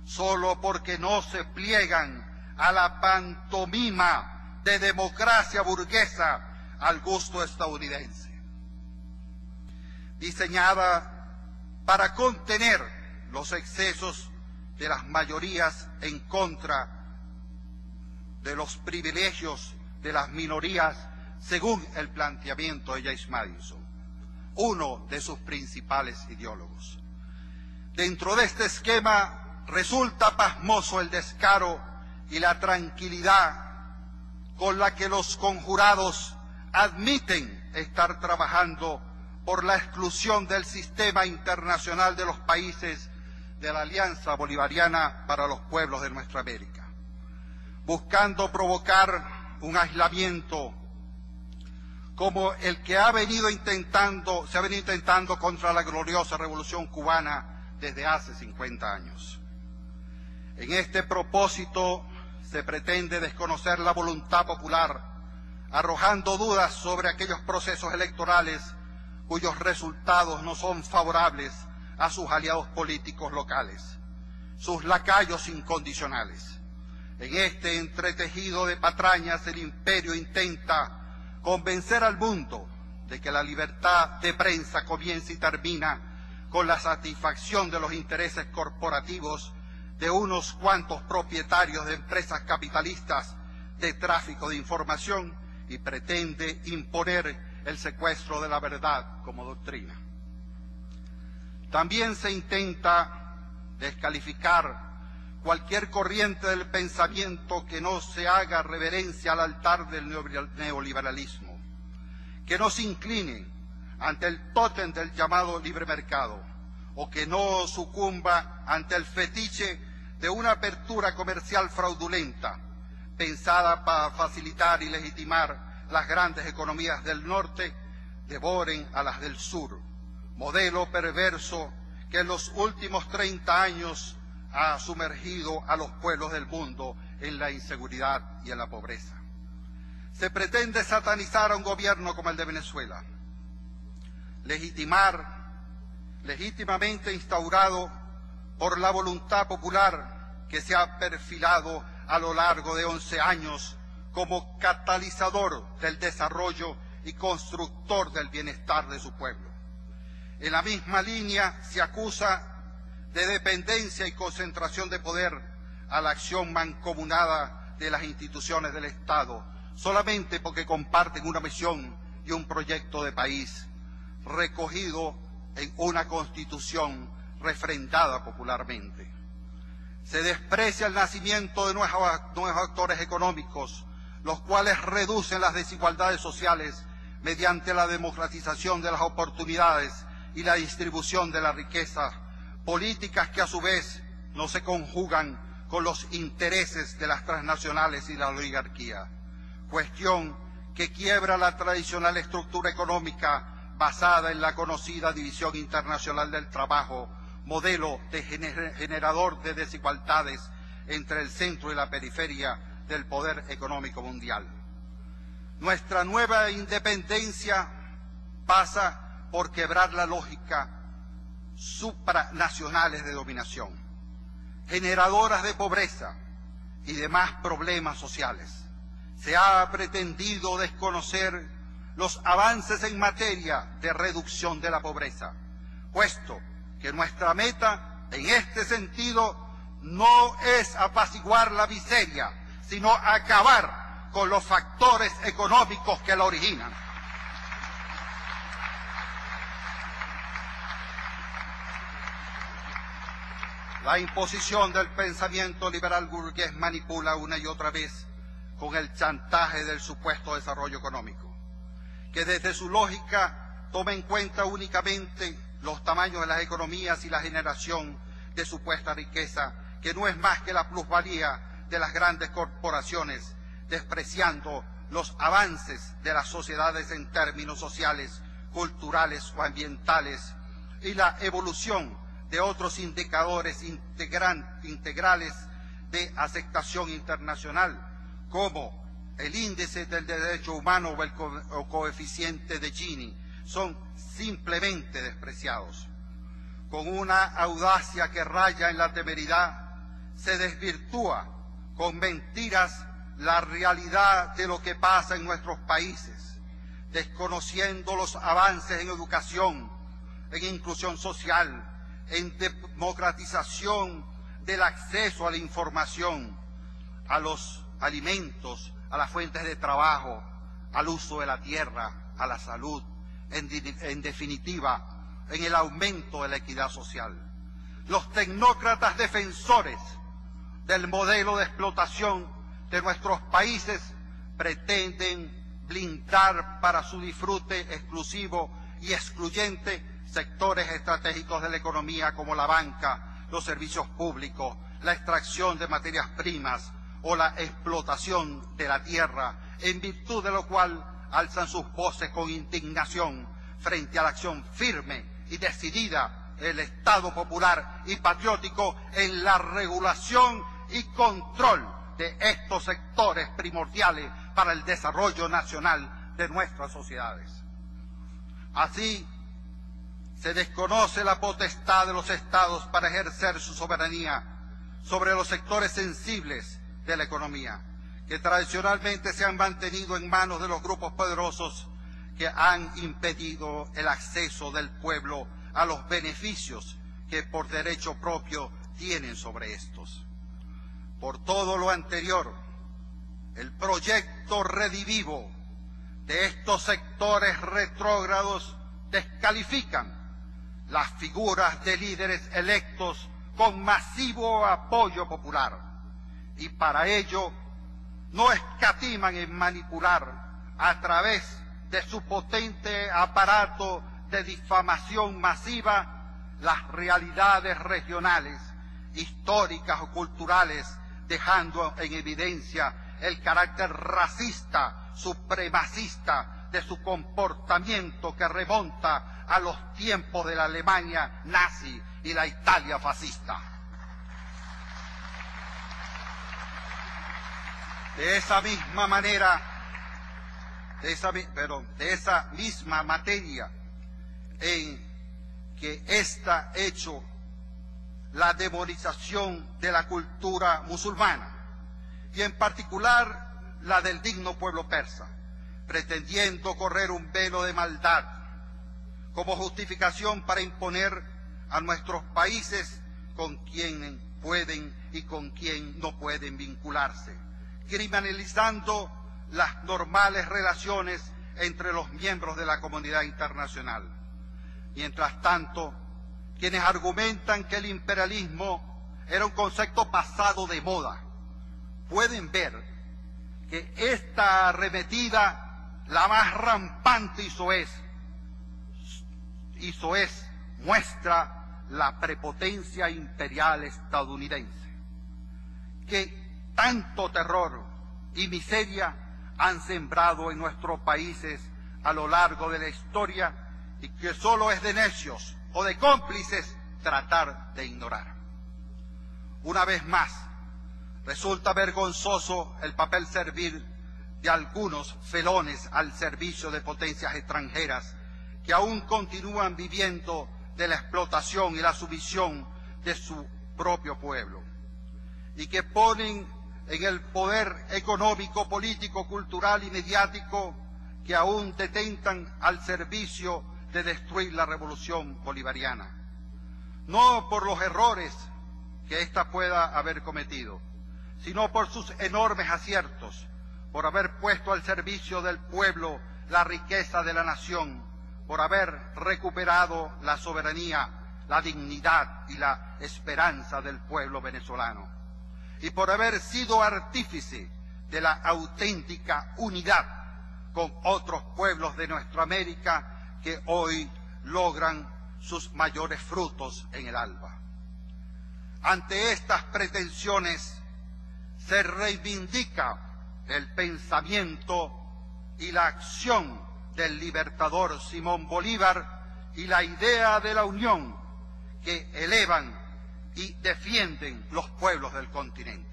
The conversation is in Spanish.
solo porque no se pliegan a la pantomima de democracia burguesa al gusto estadounidense, diseñada para contener los excesos de las mayorías en contra de los privilegios de las minorías, según el planteamiento de James Madison, uno de sus principales ideólogos. Dentro de este esquema resulta pasmoso el descaro y la tranquilidad con la que los conjurados admiten estar trabajando por la exclusión del sistema internacional de los países de la Alianza Bolivariana para los Pueblos de nuestra América, buscando provocar un aislamiento como el que se ha venido intentando contra la gloriosa Revolución Cubana desde hace 50 años. En este propósito se pretende desconocer la voluntad popular, arrojando dudas sobre aquellos procesos electorales cuyos resultados no son favorables a sus aliados políticos locales, sus lacayos incondicionales. En este entretejido de patrañas el imperio intenta convencer al mundo de que la libertad de prensa comienza y termina con la satisfacción de los intereses corporativos de unos cuantos propietarios de empresas capitalistas de tráfico de información, y pretende imponer el secuestro de la verdad como doctrina. También se intenta descalificar cualquier corriente del pensamiento que no se haga reverencia al altar del neoliberalismo, que no se incline ante el tótem del llamado libre mercado, o que no sucumba ante el fetiche de una apertura comercial fraudulenta, pensada para facilitar y legitimar las grandes economías del norte, devoren a las del sur, modelo perverso que en los últimos 30 años ha sumergido a los pueblos del mundo en la inseguridad y en la pobreza. Se pretende satanizar a un gobierno como el de Venezuela, legítimamente instaurado por la voluntad popular que se ha perfilado a lo largo de 11 años como catalizador del desarrollo y constructor del bienestar de su pueblo. En la misma línea se acusa de dependencia y concentración de poder a la acción mancomunada de las instituciones del Estado, solamente porque comparten una misión y un proyecto de país recogido en una Constitución refrendada popularmente. Se desprecia el nacimiento de nuevos actores económicos, los cuales reducen las desigualdades sociales mediante la democratización de las oportunidades y la distribución de la riqueza, políticas que a su vez no se conjugan con los intereses de las transnacionales y la oligarquía, cuestión que quiebra la tradicional estructura económica basada en la conocida división internacional del trabajo, modelo de generador de desigualdades entre el centro y la periferia del poder económico mundial. Nuestra nueva independencia pasa por quebrar la lógica supranacionales de dominación, generadoras de pobreza y demás problemas sociales. Se ha pretendido desconocer los avances en materia de reducción de la pobreza, puesto que nuestra meta en este sentido no es apaciguar la miseria, sino acabar con los factores económicos que la originan. La imposición del pensamiento liberal burgués manipula una y otra vez con el chantaje del supuesto desarrollo económico, que desde su lógica toma en cuenta únicamente los tamaños de las economías y la generación de supuesta riqueza, que no es más que la plusvalía de las grandes corporaciones, despreciando los avances de las sociedades en términos sociales, culturales o ambientales, y la evolución de otros indicadores integrales de aceptación internacional, como el índice del derecho humano o el coeficiente de Gini, son simplemente despreciados. Con una audacia que raya en la temeridad, se desvirtúa con mentiras la realidad de lo que pasa en nuestros países, desconociendo los avances en educación, en inclusión social, en democratización del acceso a la información, a los alimentos, a las fuentes de trabajo, al uso de la tierra, a la salud, en definitiva, en el aumento de la equidad social. Los tecnócratas defensores del modelo de explotación de nuestros países pretenden blindar para su disfrute exclusivo y excluyente sectores estratégicos de la economía como la banca, los servicios públicos, la extracción de materias primas o la explotación de la tierra, en virtud de lo cual alzan sus voces con indignación frente a la acción firme y decidida del Estado popular y patriótico en la regulación y control de estos sectores primordiales para el desarrollo nacional de nuestras sociedades. Así, se desconoce la potestad de los Estados para ejercer su soberanía sobre los sectores sensibles de la economía, que tradicionalmente se han mantenido en manos de los grupos poderosos que han impedido el acceso del pueblo a los beneficios que por derecho propio tienen sobre estos. Por todo lo anterior, el proyecto redivivo de estos sectores retrógrados descalifican las figuras de líderes electos con masivo apoyo popular y para ello no escatiman en manipular a través de su potente aparato de difamación masiva las realidades regionales, históricas o culturales, dejando en evidencia el carácter racista, supremacista de su comportamiento que remonta a los tiempos de la Alemania nazi y la Italia fascista. De esa misma manera, de esa misma materia en que está hecho la demonización de la cultura musulmana y en particular la del digno pueblo persa, pretendiendo correr un velo de maldad como justificación para imponer a nuestros países con quién pueden y con quién no pueden vincularse, criminalizando las normales relaciones entre los miembros de la comunidad internacional. Mientras tanto, quienes argumentan que el imperialismo era un concepto pasado de moda, pueden ver que esta arremetida, la más rampante y soez, muestra la prepotencia imperial estadounidense, que tanto terror y miseria han sembrado en nuestros países a lo largo de la historia y que solo es de necios o de cómplices tratar de ignorar. Una vez más, resulta vergonzoso el papel servil de algunos felones al servicio de potencias extranjeras que aún continúan viviendo de la explotación y la sumisión de su propio pueblo y que ponen en el poder económico, político, cultural y mediático que aún detentan al servicio de destruir la revolución bolivariana, no por los errores que ésta pueda haber cometido, sino por sus enormes aciertos, por haber puesto al servicio del pueblo la riqueza de la nación, por haber recuperado la soberanía, la dignidad y la esperanza del pueblo venezolano, y por haber sido artífice de la auténtica unidad con otros pueblos de nuestra América que hoy logran sus mayores frutos en el alba. Ante estas pretensiones se reivindica el pensamiento y la acción del libertador Simón Bolívar y la idea de la unión que elevan y defienden los pueblos del continente.